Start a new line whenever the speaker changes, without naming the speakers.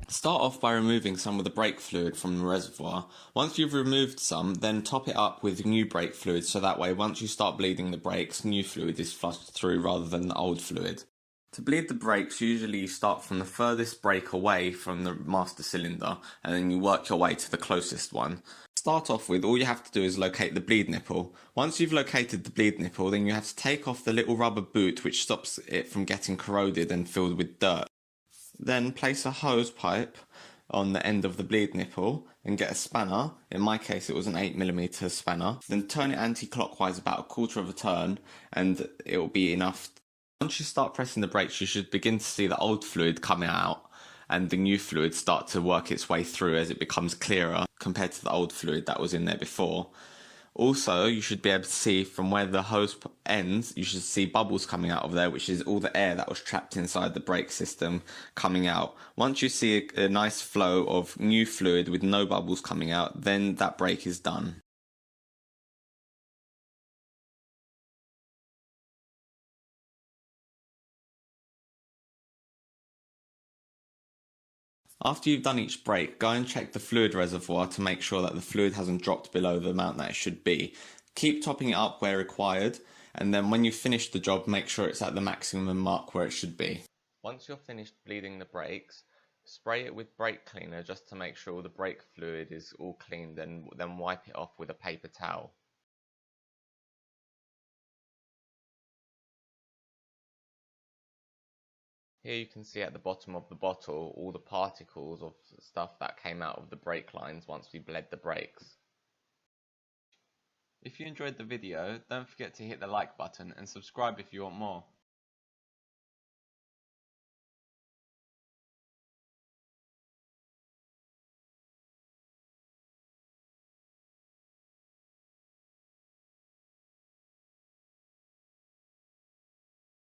Start off by removing some of the brake fluid from the reservoir. Once you've removed some, then top it up with new brake fluid so that way once you start bleeding the brakes, new fluid is flushed through rather than the old fluid. To bleed the brakes, usually you start from the furthest brake away from the master cylinder and then you work your way to the closest one. To start off with, all you have to do is locate the bleed nipple. Once you've located the bleed nipple, then you have to take off the little rubber boot which stops it from getting corroded and filled with dirt. Then place a hose pipe on the end of the bleed nipple and get a spanner. In my case it was an 8mm spanner. Then turn it anti-clockwise about a quarter of a turn and it will be enough. Once you start pressing the brakes, you should begin to see the old fluid coming out and the new fluid start to work its way through as it becomes clearer compared to the old fluid that was in there before. Also, you should be able to see from where the hose ends, you should see bubbles coming out of there, which is all the air that was trapped inside the brake system coming out. Once you see a nice flow of new fluid with no bubbles coming out, then that brake is done. After you've done each brake, go and check the fluid reservoir to make sure that the fluid hasn't dropped below the amount that it should be. Keep topping it up where required, and then when you've finished the job, make sure it's at the maximum mark where it should be. Once you're finished bleeding the brakes, spray it with brake cleaner just to make sure all the brake fluid is all cleaned, and then wipe it off with a paper towel. Here you can see at the bottom of the bottle all the particles of stuff that came out of the brake lines once we bled the brakes. If you enjoyed the video, don't forget to hit the like button and subscribe if you want more.